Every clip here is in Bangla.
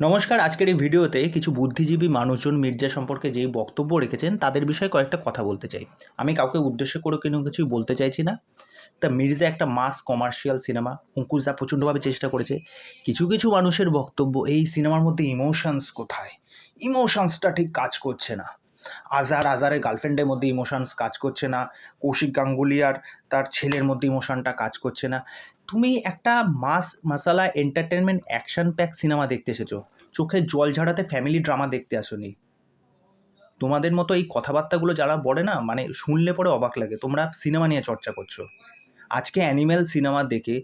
নমস্কার। আজকের এই ভিডিওতে কিছু বুদ্ধিজীবী মানুষজন মির্জা সম্পর্কে যেই বক্তব্য রেখেছেন তাদের বিষয়ে কয়েকটা কথা বলতে চাই। আমি কাউকে উদ্দেশ্য করে কোনো কিছুই বলতে চাইছি না। তা মির্জা একটা মাস কমার্শিয়াল সিনেমা। অঙ্কুশ দা প্রচণ্ডভাবে চেষ্টা করেছে। কিছু কিছু মানুষের বক্তব্য, এই সিনেমার মধ্যে ইমোশনস কোথায়? ইমোশনসটা ঠিক কাজ করছে না। আজারের গার্লফ্রেন্ডের মধ্যে ইমোশনস কাজ করছে না। কৌশিক গাঙ্গুলি আর তার ছেলের মধ্যে ইমোশনটা কাজ করছে না। তুমি একটা মাস মাসালা এন্টারটেনমেন্ট অ্যাকশন প্যাক সিনেমা দেখতে এসেছো, চোখে জল ঝরাতে ফ্যামিলি ড্রামা দেখতে আসোনি। তোমাদের মতো এই কথাবার্তাগুলো যারা বলে না, মানে শুনলে পরে অবাক লাগে। তোমরা সিনেমা নিয়ে চর্চা করছো। আজকে অ্যানিম্যাল সিনেমা দেখে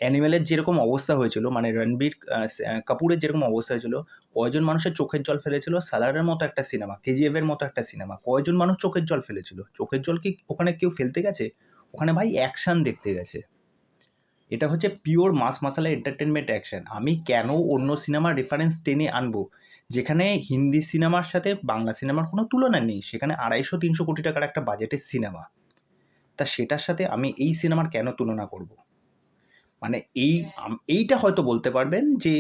অ্যানিমেলের যেরকম অবস্থা হয়েছিল, মানে রণবীর কাপুরের যেরকম অবস্থা হয়েছিল, কয়জন মানুষের চোখের জল ফেলেছিল? সালারের মতো একটা সিনেমা, কেজিএফ এর মতো একটা সিনেমা, কয়জন মানুষ চোখের জল ফেলেছিল? চোখের জল কি ওখানে কেউ ফেলতে গেছে? ওখানে ভাই অ্যাকশন দেখতে গেছে। এটা হচ্ছে পিওর মাস মাসালা এন্টারটেনমেন্ট অ্যাকশন। আমি কেন অন্য সিনেমার রেফারেন্স টেনে আনবো যেখানে হিন্দি সিনেমার সাথে বাংলা সিনেমার কোনো তুলনা নেই? সেখানে 250-300 কোটি টাকার একটা বাজেটের সিনেমা, তা সেটার সাথে আমি এই সিনেমার কেন তুলনা করব? মানে এইটা হয়তো বলতে পারবেন যে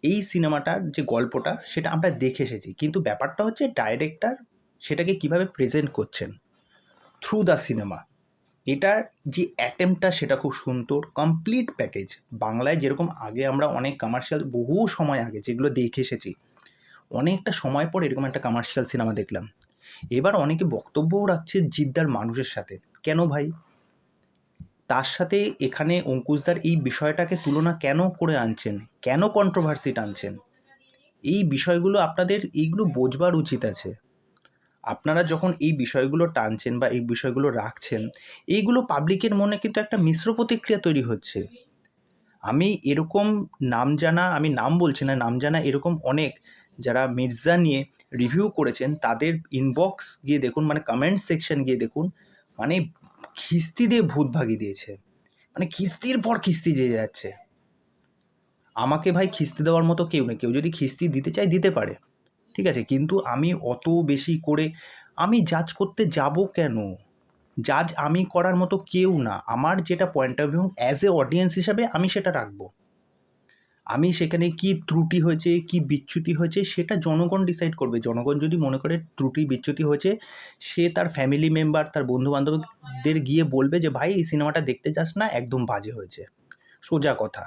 এই সিনেমাটার যে গল্পটা সেটা আমরা দেখে এসেছি, কিন্তু ব্যাপারটা হচ্ছে ডাইরেক্টর সেটাকে কিভাবে প্রেজেন্ট করছেন থ্রু দ্য সিনেমা। এটার যে অ্যাটেম্পটা সেটা খুব সুন্দর, কমপ্লিট প্যাকেজ। বাংলায় যেরকম আগে আমরা অনেক কমার্শিয়াল, বহু সময় আগে যেগুলো দেখে এসেছি, অনেকটা সময় পর এরকম একটা কমার্শিয়াল সিনেমা দেখলাম। এবার অনেকে বক্তব্যও রাখছে জিদ্দার মানুষের সাথে। কেন ভাই? তার সাথে এখানে অঙ্কুশদার এই বিষয়টাকে তুলনা কেন করে আনছেন? কেন কন্ট্রোভার্সি টানছেন? এই বিষয়গুলো আপনাদের এইগুলো বোঝবার উচিত আছে। আপনারা যখন এই বিষয়গুলো টানছেন বা এই বিষয়গুলো রাখছেন, এইগুলো পাবলিকের মনে কিন্তু একটা মিশ্র প্রতিক্রিয়া তৈরি হচ্ছে। আমি এরকম নাম জানা, আমি নাম বলছি না, নাম জানা এরকম অনেক যারা মির্জা নিয়ে রিভিউ করেছেন তাদের ইনবক্স গিয়ে দেখুন, মানে কমেন্ট সেকশন গিয়ে দেখুন, মানে খিস্তি দিয়ে ভূত ভাগিয়ে দিয়েছে। মানে কিস্তির পর কিস্তি যেয়ে যাচ্ছে। আমাকে ভাই খিস্তি দেওয়ার মতো কেউ নেই। কেউ যদি খিস্তি দিতে চায় দিতে পারে, ঠিক আছে, কিন্তু আমি অত বেশি করে আমি জাজ করতে যাব কেন? জাজ আমি করার মতো কেউ না। আমার যেটা point of view as a audience হিসাবে আমি সেটা রাখবো। আমি সেখানে কি ত্রুটি হয়েছে, কি বিচ্যুতি হয়েছে সেটা জনগণ ডিসাইড করবে। জনগণ যদি মনে করে ত্রুটি বিচ্যুতি হয়েছে, সে তার ফ্যামিলি মেম্বার, তার বন্ধু-বান্ধবদের গিয়ে বলবে যে, "ভাই এই সিনেমাটা দেখতে যাস না, একদম বাজে হয়েছে।" সোজা কথা।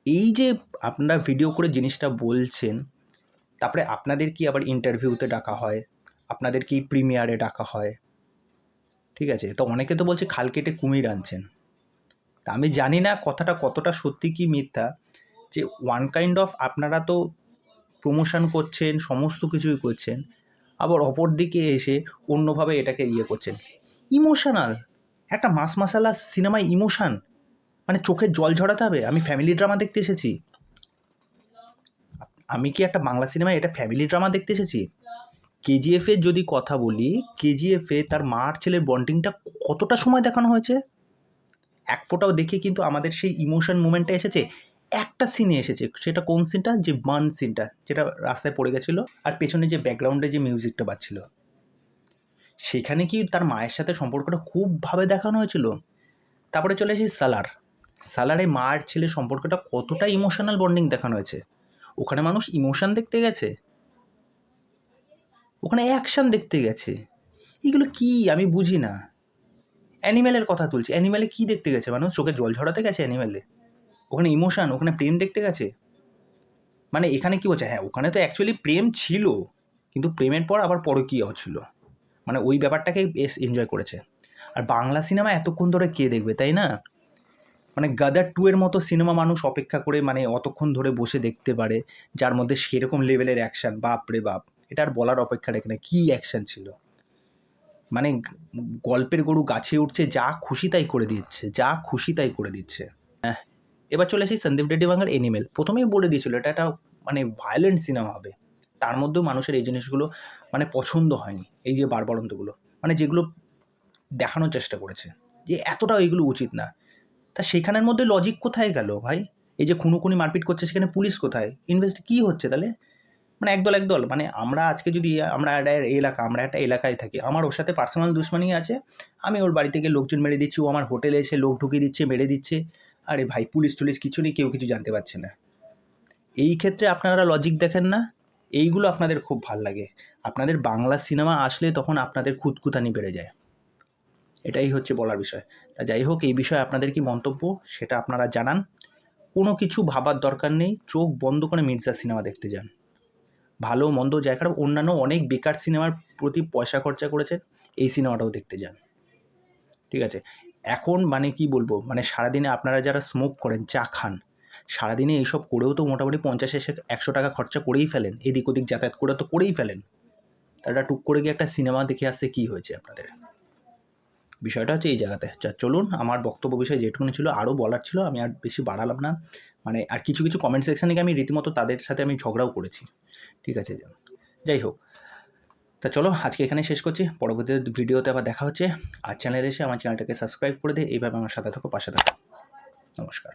এই যে আপনারা ভিডিও করে জিনিসটা বলছেন, তারপরে আপনাদের কি আবার ইন্টারভিউতে ডাকা হয়, আপনাদের কি প্রিমিয়ারে ডাকা হয়, ঠিক আছে? তো অনেকে তো বলছে খাল কেটে কুমির আনছেন। তা আমি জানি না কথাটা কতটা সত্যি কি মিথ্যা, যে ওয়ান কাইন্ড অফ আপনারা তো প্রমোশন করছেন, সমস্ত কিছুই করছেন, আবার অপর দিকে এসে অন্যভাবে এটাকে ইয়ে করছেন। ইমোশনাল একটা মাস মাসালা সিনেমায় ইমোশন, মানে চোখের জল ঝরাতে হবে? আমি ফ্যামিলি ড্রামা দেখতে এসেছি। আমি কি একটা বাংলা সিনেমায় এটা ফ্যামিলি ড্রামা দেখতে এসেছি? কেজিএফ এর যদি কথা বলি, কেজিএফ এ তার মা আর ছেলের বন্ডিংটা কতটা সময় দেখানো হয়েছে? এক ফোঁটাও দেখে কিন্তু আমাদের সেই ইমোশন মোমেন্টটা এসেছে? একটা সিনে এসেছে। সেটা কোন সিনটা? যে বার্ন সিনটা, যেটা রাস্তায় পড়ে গেছিল আর পেছনে যে ব্যাকগ্রাউন্ডে যে মিউজিকটা বাজছিল। সেখানে কি তার মায়ের সাথে সম্পর্কটা খুবভাবে দেখানো হয়েছিল? তারপরে চলে আসি সালার। সালারে মা আর ছেলের সম্পর্কটা কতটা ইমোশনাল বন্ডিং দেখানো হয়েছে? ওখানে মানুষ ইমোশন দেখতে গেছে? ওখানে অ্যাকশন দেখতে গেছে। এগুলো কি আমি বুঝি না। অ্যানিমেলের কথা তুলছি। অ্যানিমেলে কি দেখতে গেছে মানুষ? চোখে জল ঝরাতে গেছে অ্যানিমেলে? ওখানে ইমোশন, ওখানে প্রেম দেখতে গেছে? মানে এখানে কি বলছে? হ্যাঁ, ওখানে তো অ্যাকচুয়ালি প্রেম ছিল, কিন্তু প্রেমের পর আবার পরকীয়াও ছিল। মানে ওই ব্যাপারটাকেই বেশ এনজয় করেছে। আর বাংলা সিনেমা এতক্ষণ ধরে কে দেখবে, তাই না? মানে গাদার 2 এর মতো সিনেমা মানুষ অপেক্ষা করে মানে অতক্ষণ ধরে বসে দেখতে পারে, যার মধ্যে সেরকম লেভেলের অ্যাকশন, বাপরে বাপ! এটা আর বলার অপেক্ষা রাখে না। কী অ্যাকশন ছিল! মানে গল্পের গরু গাছে উঠছে, যা খুশি তাই করে দিচ্ছে, যা খুশি তাই করে দিচ্ছে। এবার চলে আসি সন্দীপ রেড্ডি বাংলার এনিমেল। প্রথমেই বলে দিয়েছিল এটা একটা মানে ভায়োলেন্ট সিনেমা হবে। তার মধ্যেও মানুষের এই জিনিসগুলো মানে পছন্দ হয়নি। এই যে বাড়বাড়ন্তগুলো, মানে যেগুলো দেখানোর চেষ্টা করেছে যে এতটাও এগুলো উচিত না। তা সেখানের মধ্যে লজিক কোথায় গেল ভাই? এই যে খুনোখুনি মারপিট করছে সেখানে পুলিশ কোথায়? কী হচ্ছে তাহলে? মানে একদল, একদল, মানে আমরা আজকে যদি আমরা একটা এলাকায় থাকি। আমার ওর সাথে পার্সোনাল দুশমনি আছে। আমি ওর বাড়ি থেকে লোকজন মেরে দিচ্ছি, ও আমার হোটেলে এসে লোক ঢুকিয়ে দিচ্ছে, মেরে দিচ্ছে। আরে ভাই, পুলিশ-টুলিশ কিছু নেই, কেউ কিছু জানতে পারছে না। এই ক্ষেত্রে আপনারা লজিক দেখেন না, এইগুলো আপনাদের খুব ভাল লাগে। আপনাদের বাংলা সিনেমা আসলে তখন আপনাদের খুঁতখুঁতানি বেড়ে যায়, এটাই হচ্ছে বলার বিষয়। তা যাই হোক, এই বিষয়ে আপনাদের কি মন্তব্য সেটা আপনারা জানান। কোনো কিছু ভাবার দরকার নেই, চোখ বন্ধ করে মির্জা সিনেমা দেখতে যান। ভালো মন্দ যাই খারাপ, অন্যান্য অনেক বেকার সিনেমার প্রতি পয়সা খরচা করেছেন, এই সিনেমাটাও দেখতে যান, ঠিক আছে? এখন মানে কি বলবো, মানে সারাদিনে আপনারা যারা স্মোক করেন, চা খান, সারাদিনে এইসব করেও তো মোটামুটি 50-100 টাকা খরচা করেই ফেলেন, এদিক ওদিক যাতায়াত করে তো করেই ফেলেন। তারা টুক করে গিয়ে একটা সিনেমা দেখে আসতে কী হয়েছে আপনাদের? বিষয়টা হচ্ছে এই জায়গাতে। চলুন, আমার বক্তব্য বিষয় যেটুকুনি ছিল, আরও বলার ছিল, আমি আর বেশি বাড়ালাম না। মানে আর কিছু কিছু কমেন্ট সেকশানে গিয়ে আমি রীতিমতো তাদের সাথে আমি ঝগড়াও করেছি, ঠিক আছে? যাই হোক, তা চলো আজকে এখানে শেষ করছি, পরবর্তী ভিডিওতে আবার দেখা হচ্ছে। আর চ্যানেলে এসে আমার চ্যানেলটাকে সাবস্ক্রাইব করে দিয়ে এইভাবে আমার সাথে থাকো, পাশে থাকো। নমস্কার।